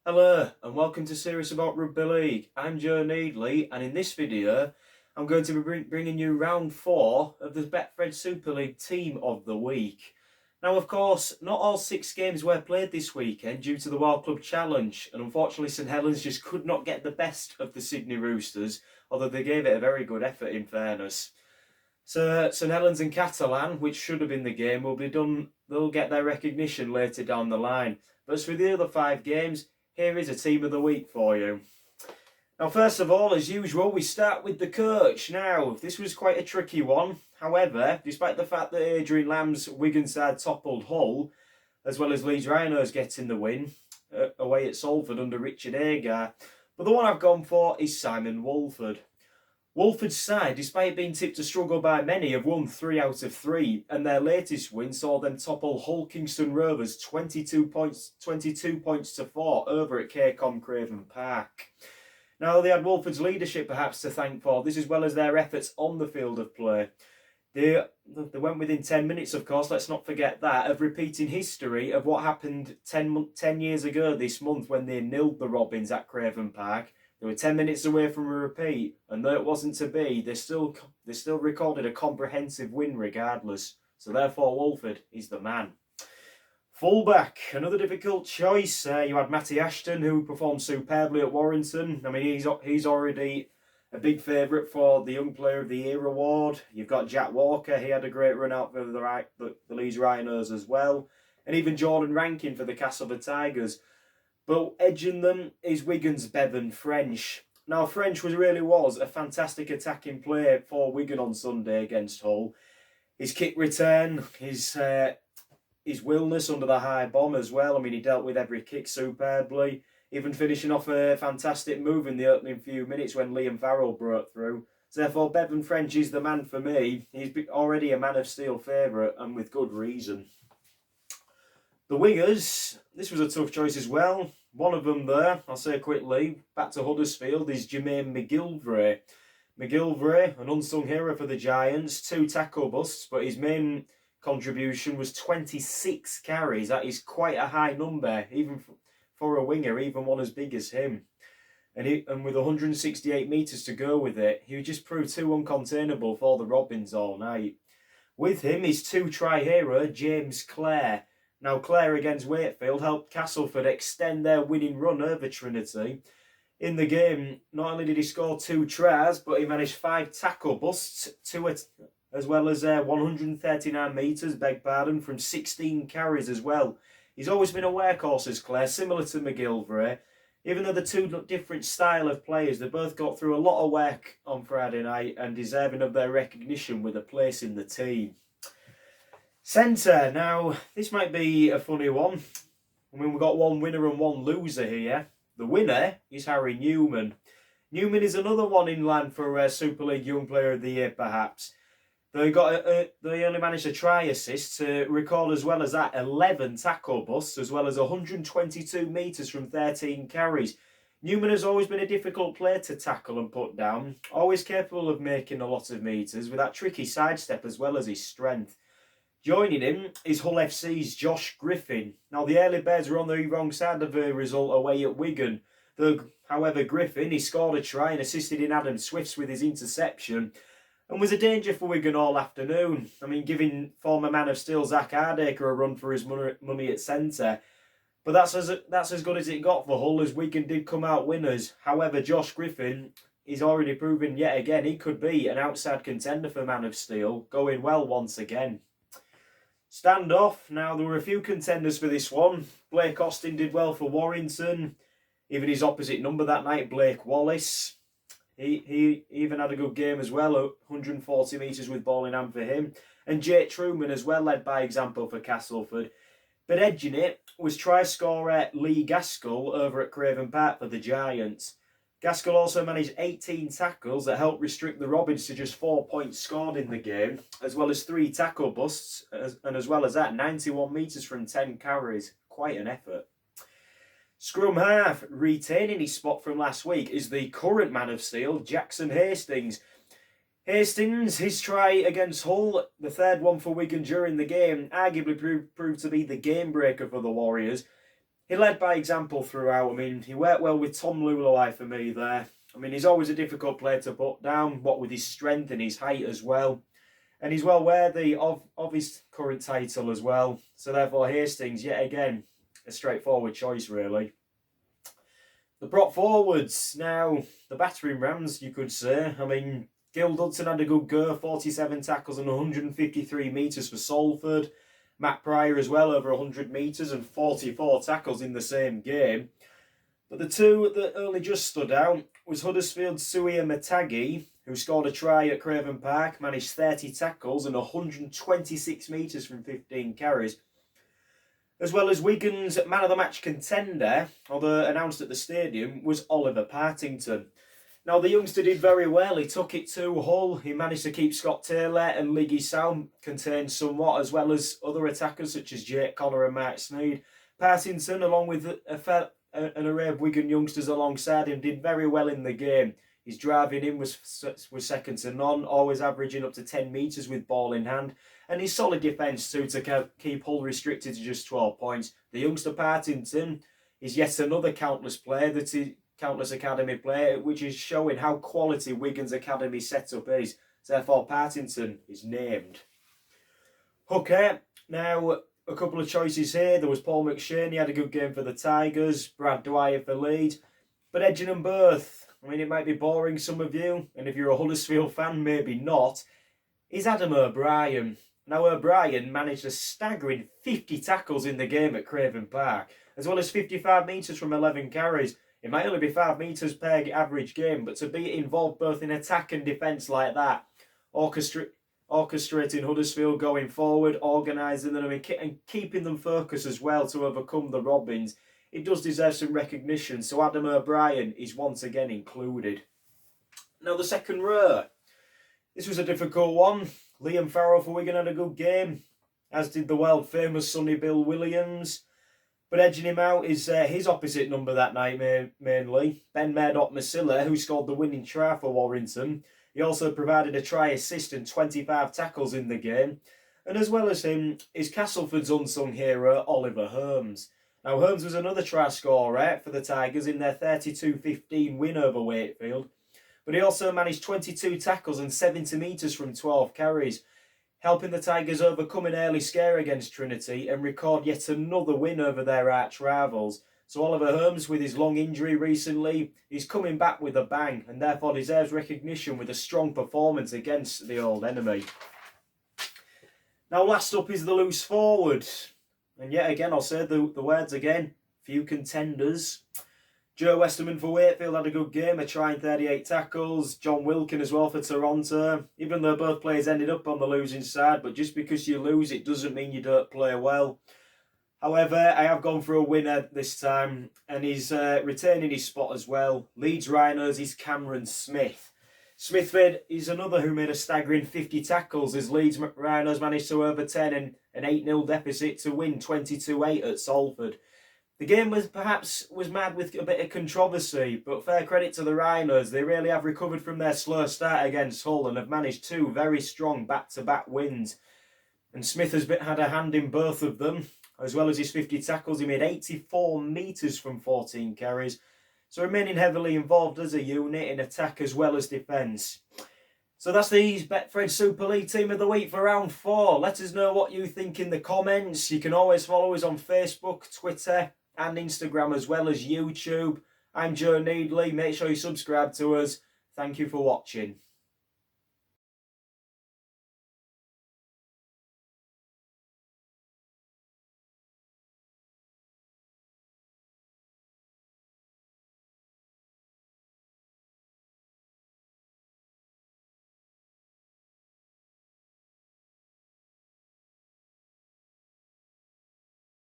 Hello and welcome to Serious About Rugby League. I'm Joe Needley, and in this video I'm going to be bringing you round 4 of the Betfred Super League Team of the Week. Now, of course, not all 6 games were played this weekend due to the World Club Challenge, and unfortunately St Helens just could not get the best of the Sydney Roosters, although they gave it a very good effort in fairness. So St Helens and Catalan, which should have been the game, will be done. They'll get their recognition later down the line. But as for the other 5 games, here is a Team of the Week for you. Now, first of all, as usual, we start with the coach. Now, this was quite a tricky one. However, despite the fact that Adrian Lamb's Wigan side toppled Hull, as well as Leeds Rhinos getting the win away at Salford under Richard Agar, but the one I've gone for is Simon Walford. Walford's side, despite being tipped to struggle by many, have won 3 out of 3, and their latest win saw them topple Hull Kingston Rovers 22 points to 4 over at Caycombe Craven Park. Now, they had Walford's leadership perhaps to thank for this, as well as their efforts on the field of play. They went within 10 minutes, of course, let's not forget that, of repeating history of what happened 10 years ago this month when they nilled the Robins at Craven Park. They were 10 minutes away from a repeat, and though it wasn't to be, they still recorded a comprehensive win regardless. So therefore, Walford is the man. Fullback, another difficult choice. You had Matty Ashton, who performed superbly at Warrington. I mean, he's already a big favourite for the Young Player of the Year award. You've got Jack Walker. He had a great run out for the Leeds Rhinos as well. And even Jordan Rankin for the Castleford Tigers. But edging them is Wigan's Bevan French. Now, French really was a fantastic attacking player for Wigan on Sunday against Hull. His kick return, his willness under the high bomb as well. I mean, he dealt with every kick superbly, even finishing off a fantastic move in the opening few minutes when Liam Farrell broke through. So therefore, Bevan French is the man for me. He's already a Man of Steel favourite, and with good reason. The wingers, this was a tough choice as well. One of them there, I'll say quickly, back to Huddersfield, is Jemaine Mcgillvary. Mcgillvary, an unsung hero for the Giants, 2 tackle busts, but his main contribution was 26 carries. That is quite a high number, even for a winger, even one as big as him. And with 168 metres to go with it, he just proved too uncontainable for the Robins all night. With him is 2-try hero James Clare. Now, Clare against Wakefield helped Castleford extend their winning run over Trinity. In the game, not only did he score 2 tries, but he managed 5 tackle busts, as well as 139 metres, from 16 carries as well. He's always been a workhorse as Clare, similar to Mcgillvary. Even though they're 2 different style of players, they both got through a lot of work on Friday night and deserving of their recognition with a place in the team. Centre, now this might be a funny one. I mean, we've got one winner and one loser here. The winner is Harry Newman. Newman is another one in line for Super League Young Player of the Year, perhaps. They only managed a try assist to record, as well as that, 11 tackle busts, as well as 122 metres from 13 carries. Newman has always been a difficult player to tackle and put down, always capable of making a lot of metres with that tricky sidestep as well as his strength. Joining him is Hull FC's Josh Griffin. Now, the early Bears were on the wrong side of the result away at Wigan. However, Griffin, he scored a try and assisted in Adam Swift's with his interception, and was a danger for Wigan all afternoon. I mean, giving former Man of Steel Zach Hardacre a run for his money at centre. But that's as good as it got for Hull, as Wigan did come out winners. However, Josh Griffin is already proven yet again he could be an outside contender for Man of Steel, going well once again. Standoff, now there were a few contenders for this one. Blake Austin did well for Warrington. Even his opposite number that night, Blake Wallace. He even had a good game as well, 140 metres with ball in hand for him. And Jake Truman as well, led by example for Castleford. But edging it was try scorer Lee Gaskell over at Craven Park for the Giants. Gaskell also managed 18 tackles that helped restrict the Robins to just 4 points scored in the game, as well as 3 tackle busts, and as well as that, 91 metres from 10 carries. Quite an effort. Scrum half, retaining his spot from last week, is the current Man of Steel, Jackson Hastings. Hastings, his try against Hull, the third one for Wigan during the game, arguably proved to be the game breaker for the Warriors. He led by example throughout. I mean, he worked well with Tom Lulawai for me there. I mean, he's always a difficult player to put down, what with his strength and his height as well. And he's well worthy of his current title as well. So therefore, Hastings, yet again, a straightforward choice, really. The prop forwards, now, the battering rams, you could say. I mean, Gil Dudson had a good go, 47 tackles and 153 metres for Salford. Matt Pryor as well, over 100 metres and 44 tackles in the same game. But the two that only just stood out was Huddersfield's Suia Matagi, who scored a try at Craven Park, managed 30 tackles and 126 metres from 15 carries. As well as Wigan's man of the match contender, although announced at the stadium, was Oliver Partington. Now, the youngster did very well. He took it to Hull. He managed to keep Scott Taylor and Liggy Sound contained somewhat, as well as other attackers such as Jake Connor and Mark Sneed. Partington, along with an array of Wigan youngsters alongside him, did very well in the game. His driving in was second to none, always averaging up to 10 metres with ball in hand. And his solid defence too to keep Hull restricted to just 12 points. The youngster Partington is yet another countless academy player, which is showing how quality Wigan's academy setup is. Therefore, Partington is named. Hooker, now a couple of choices here. There was Paul McShane, he had a good game for the Tigers. Brad Dwyer for Leeds. But edging them both, I mean, it might be boring some of you, and if you're a Huddersfield fan, maybe not, is Adam O'Brien. Now, O'Brien managed a staggering 50 tackles in the game at Craven Park, as well as 55 metres from 11 carries. It might only be 5 metres per average game, but to be involved both in attack and defence like that, orchestrating Huddersfield going forward, organising them and keeping them focused as well to overcome the Robins, it does deserve some recognition. So Adam O'Brien is once again included. Now, the second row. This was a difficult one. Liam Farrell for Wigan had a good game, as did the world-famous Sonny Bill Williams. But edging him out is his opposite number that night, mainly. Ben Murdoch-Masilla, who scored the winning try for Warrington. He also provided a try assist and 25 tackles in the game. And as well as him is Castleford's unsung hero, Oliver Holmes. Now, Holmes was another try scorer for the Tigers in their 32-15 win over Wakefield. But he also managed 22 tackles and 70 metres from 12 carries, helping the Tigers overcome an early scare against Trinity and record yet another win over their arch rivals. So Oliver Holmes, with his long injury recently, is coming back with a bang and therefore deserves recognition with a strong performance against the old enemy. Now, last up is the loose forward. And yet again, I'll say the words again, few contenders. Joe Westerman for Wakefield had a good game, a try and 38 tackles. John Wilkin as well for Toronto. Even though both players ended up on the losing side, but just because you lose, it doesn't mean you don't play well. However, I have gone for a winner this time, and he's retaining his spot as well. Leeds Rhinos is Cameron Smith. Smith is another who made a staggering 50 tackles as Leeds Rhinos managed to overturn an 8-0 deficit to win 22-8 at Salford. The game was mad with a bit of controversy, but fair credit to the Rhinos. They really have recovered from their slow start against Hull and have managed two very strong back-to-back wins. And Smith has had a hand in both of them, as well as his 50 tackles. He made 84 metres from 14 carries, so remaining heavily involved as a unit in attack as well as defence. So that's the Betfred Super League Team of the Week for round 4. Let us know what you think in the comments. You can always follow us on Facebook, Twitter and Instagram as well as YouTube. I'm Joe Needley. Make sure you subscribe to us. Thank you for watching.